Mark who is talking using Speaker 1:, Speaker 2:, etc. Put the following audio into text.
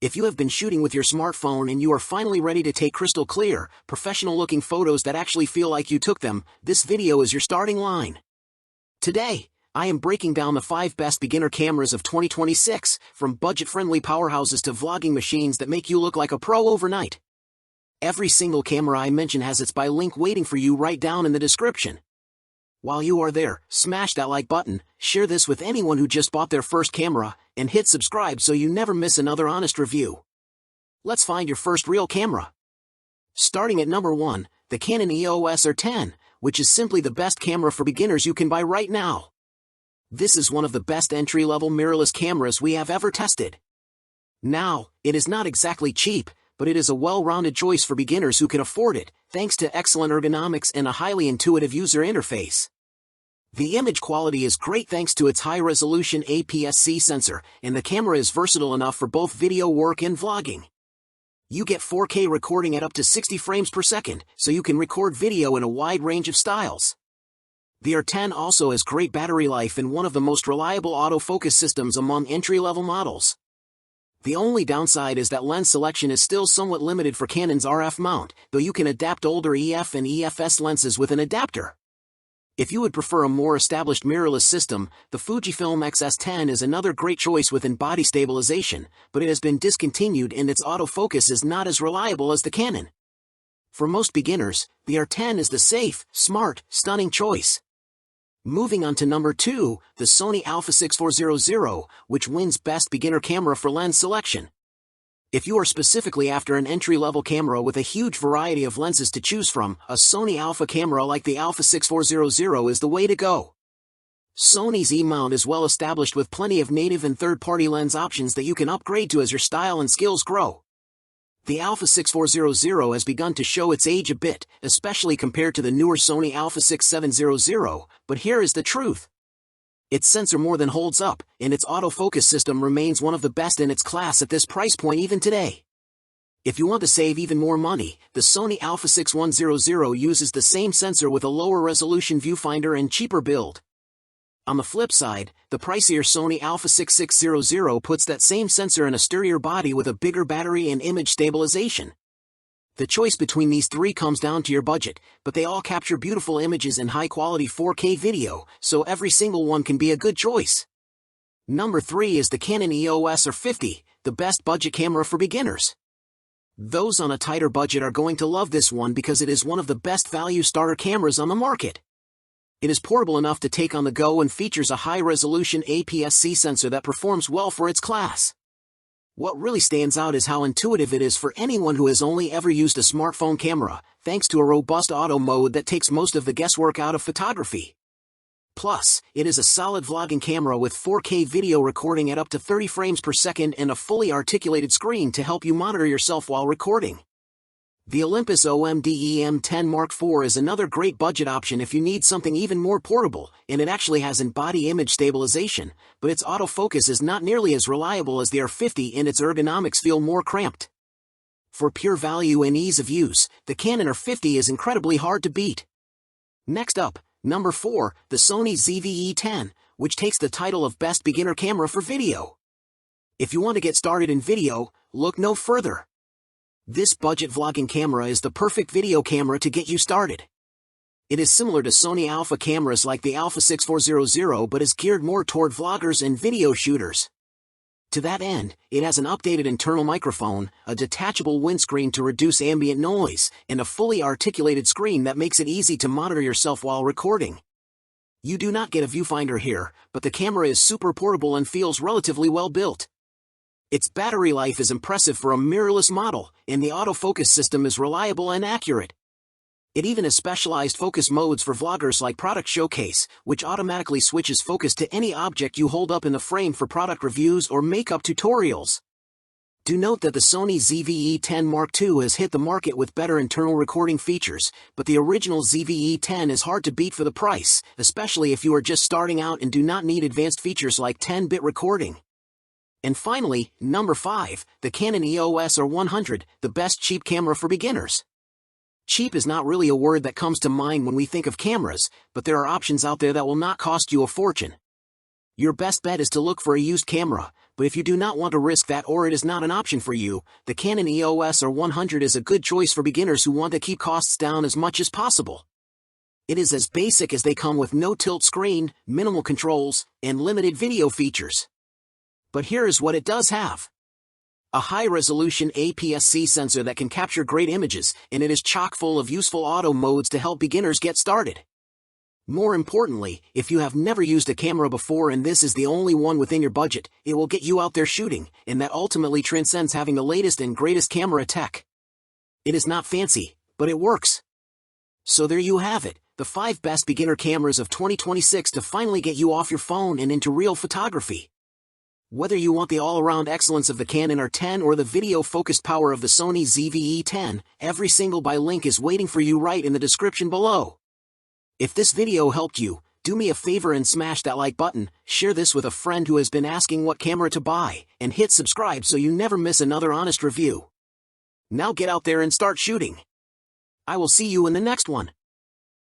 Speaker 1: If you have been shooting with your smartphone and you are finally ready to take crystal clear, professional-looking photos that actually feel like you took them, this video is your starting line. Today, I am breaking down the 5 best beginner cameras of 2026, from budget-friendly powerhouses to vlogging machines that make you look like a pro overnight. Every single camera I mention has its buy link waiting for you right down in the description. While you are there, smash that like button, share this with anyone who just bought their first camera, and hit subscribe so you never miss another honest review. Let's find your first real camera. Starting at number 1, the Canon EOS R10, which is simply the best camera for beginners you can buy right now. This is one of the best entry-level mirrorless cameras we have ever tested. Now, it is not exactly cheap, but it is a well-rounded choice for beginners who can afford it, thanks to excellent ergonomics and a highly intuitive user interface. The image quality is great thanks to its high-resolution APS-C sensor, and the camera is versatile enough for both video work and vlogging. You get 4K recording at up to 60 frames per second, so you can record video in a wide range of styles. The R10 also has great battery life and one of the most reliable autofocus systems among entry-level models. The only downside is that lens selection is still somewhat limited for Canon's RF mount, though you can adapt older EF and EFS lenses with an adapter. If you would prefer a more established mirrorless system, the Fujifilm X-S10 is another great choice within body stabilization, but it has been discontinued and its autofocus is not as reliable as the Canon. For most beginners, the R10 is the safe, smart, stunning choice. Moving on to number 2, the Sony α6400, which wins Best Beginner Camera for lens selection. If you are specifically after an entry-level camera with a huge variety of lenses to choose from, a Sony Alpha camera like the α6400 is the way to go. Sony's E-mount is well established with plenty of native and third-party lens options that you can upgrade to as your style and skills grow. The α6400 has begun to show its age a bit, especially compared to the newer Sony α6700, but here is the truth. Its sensor more than holds up, and its autofocus system remains one of the best in its class at this price point even today. If you want to save even more money, the Sony α6100 uses the same sensor with a lower resolution viewfinder and cheaper build. On the flip side, the pricier Sony α6600 puts that same sensor in a sturdier body with a bigger battery and image stabilization. The choice between these three comes down to your budget, but they all capture beautiful images and high-quality 4K video, so every single one can be a good choice. Number 3 is the Canon EOS R50, the best budget camera for beginners. Those on a tighter budget are going to love this one because it is one of the best value starter cameras on the market. It is portable enough to take on the go and features a high-resolution APS-C sensor that performs well for its class. What really stands out is how intuitive it is for anyone who has only ever used a smartphone camera, thanks to a robust auto mode that takes most of the guesswork out of photography. Plus, it is a solid vlogging camera with 4K video recording at up to 30 frames per second and a fully articulated screen to help you monitor yourself while recording. The Olympus OMD-EM10 Mark IV is another great budget option if you need something even more portable, and it actually has in-body image stabilization, but its autofocus is not nearly as reliable as the R50 and its ergonomics feel more cramped. For pure value and ease of use, the Canon R50 is incredibly hard to beat. Next up, number 4, the Sony ZV-E10, which takes the title of Best Beginner Camera for Video. If you want to get started in video, look no further. This budget vlogging camera is the perfect video camera to get you started. It is similar to Sony Alpha cameras like the α6400 but is geared more toward vloggers and video shooters. To that end, it has an updated internal microphone, a detachable windscreen to reduce ambient noise, and a fully articulated screen that makes it easy to monitor yourself while recording. You do not get a viewfinder here, but the camera is super portable and feels relatively well built. Its battery life is impressive for a mirrorless model, and the autofocus system is reliable and accurate. It even has specialized focus modes for vloggers like Product Showcase, which automatically switches focus to any object you hold up in the frame for product reviews or makeup tutorials. Do note that the Sony ZV-E10 Mark II has hit the market with better internal recording features, but the original ZV-E10 is hard to beat for the price, especially if you are just starting out and do not need advanced features like 10-bit recording. And finally, number 5, the Canon EOS R100, the best cheap camera for beginners. Cheap is not really a word that comes to mind when we think of cameras, but there are options out there that will not cost you a fortune. Your best bet is to look for a used camera, but if you do not want to risk that or it is not an option for you, the Canon EOS R100 is a good choice for beginners who want to keep costs down as much as possible. It is as basic as they come with no tilt screen, minimal controls, and limited video features. But here is what it does have. A high-resolution APS-C sensor that can capture great images, and it is chock full of useful auto modes to help beginners get started. More importantly, if you have never used a camera before and this is the only one within your budget, it will get you out there shooting, and that ultimately transcends having the latest and greatest camera tech. It is not fancy, but it works. So there you have it, the 5 best beginner cameras of 2026 to finally get you off your phone and into real photography. Whether you want the all-around excellence of the Canon R10 or the video-focused power of the Sony ZV-E10, every single buy link is waiting for you right in the description below. If this video helped you, do me a favor and smash that like button, share this with a friend who has been asking what camera to buy, and hit subscribe so you never miss another honest review. Now get out there and start shooting. I will see you in the next one.